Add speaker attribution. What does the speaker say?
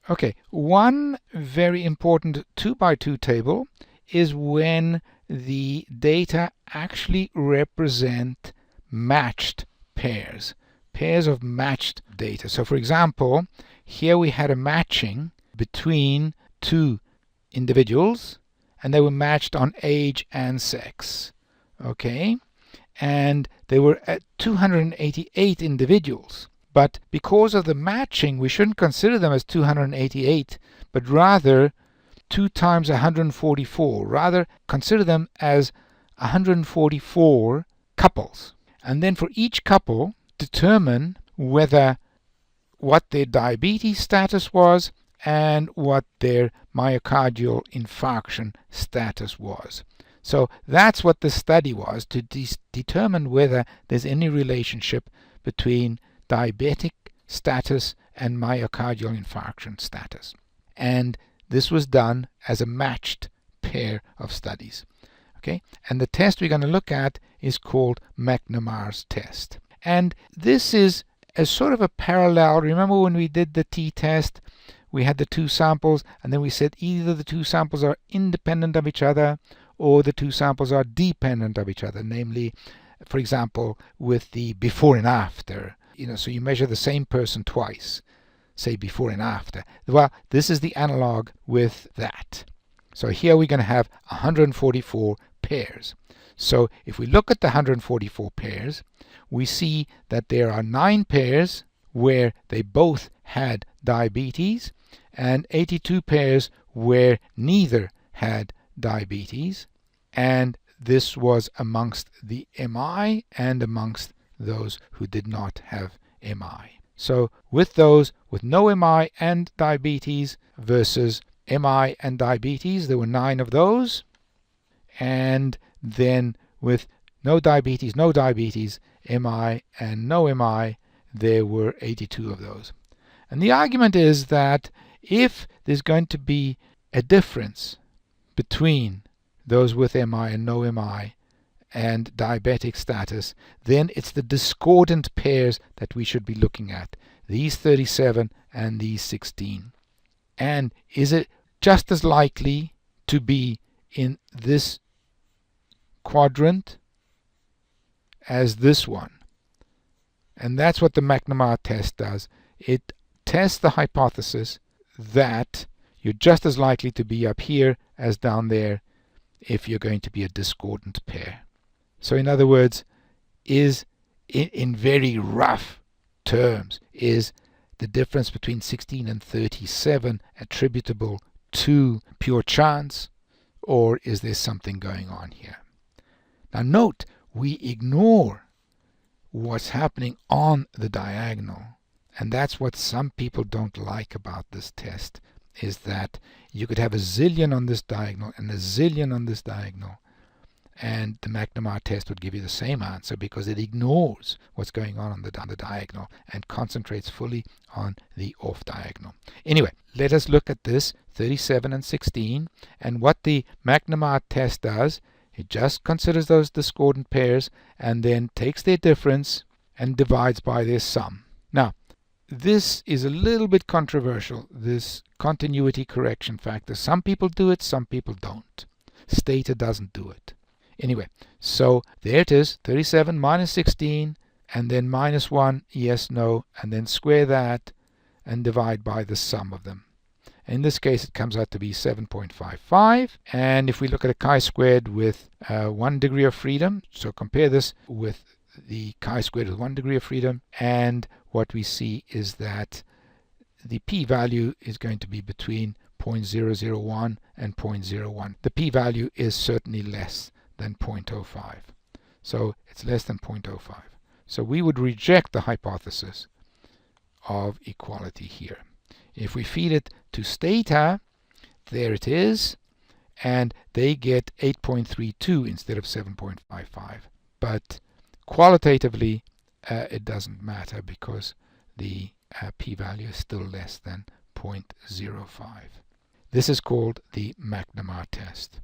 Speaker 1: Okay, one very important 2x2 table is when the data actually represent matched pairs of matched data. So for example, here we had a matching between two individuals and they were matched on age and sex. Okay, and there were 288 individuals. But because of the matching, we shouldn't consider them as 288, but rather 2 times 144. Rather, consider them as 144 couples. And then for each couple, determine what their diabetes status was and what their myocardial infarction status was. So that's what the study was, to determine whether there's any relationship between diabetic status and myocardial infarction status. And this was done as a matched pair of studies. Okay, and the test we're going to look at is called Mcnamara's test. And this is a sort of a parallel. Remember when we did the t-test, we had the two samples, and then we said either the two samples are independent of each other or the two samples are dependent of each other. Namely, for example, with the before and after. So you measure the same person twice, say before and after. Well, this is the analog with that. So here we're going to have 144 pairs. So if we look at the 144 pairs, we see that there are 9 pairs where they both had diabetes and 82 pairs where neither had diabetes. And this was amongst the MI and amongst those who did not have MI. So with those with no MI and diabetes versus MI and diabetes, there were 9 of those. And then with no diabetes, MI and no MI, there were 82 of those. And the argument is that if there's going to be a difference between those with MI and no MI and diabetic status, then it's the discordant pairs that we should be looking at, these 37 and these 16. And is it just as likely to be in this quadrant as this one? And that's what the McNamara test does. It tests the hypothesis that you're just as likely to be up here as down there if you're going to be a discordant pair. So in other words, is in very rough terms, is the difference between 16 and 37 attributable to pure chance, or is there something going on here? Now note, we ignore what's happening on the diagonal, and that's what some people don't like about this test, is that you could have a zillion on this diagonal and a zillion on this diagonal, and the McNamara test would give you the same answer because it ignores what's going on the diagonal and concentrates fully on the off diagonal. Anyway, let us look at this 37 and 16, and what the McNamara test does. It just considers those discordant pairs and then takes their difference and divides by their sum. Now, this is a little bit controversial, this continuity correction factor. Some people do it, some people don't. Stater doesn't do it. Anyway, so there it is, 37 minus 16, and then minus 1, yes, no, and then square that and divide by the sum of them. In this case, it comes out to be 7.55. And if we look at a chi-squared with 1 degree of freedom, so compare this with the chi-squared with 1 degree of freedom, and what we see is that the p-value is going to be between 0.001 and 0.01. The p-value is certainly less than 0.05. So it's less than 0.05. So we would reject the hypothesis of equality here. If we feed it to Stater, there it is, and they get 8.32 instead of 7.55. But qualitatively, it doesn't matter because the p-value is still less than 0.05. This is called the McNamara test.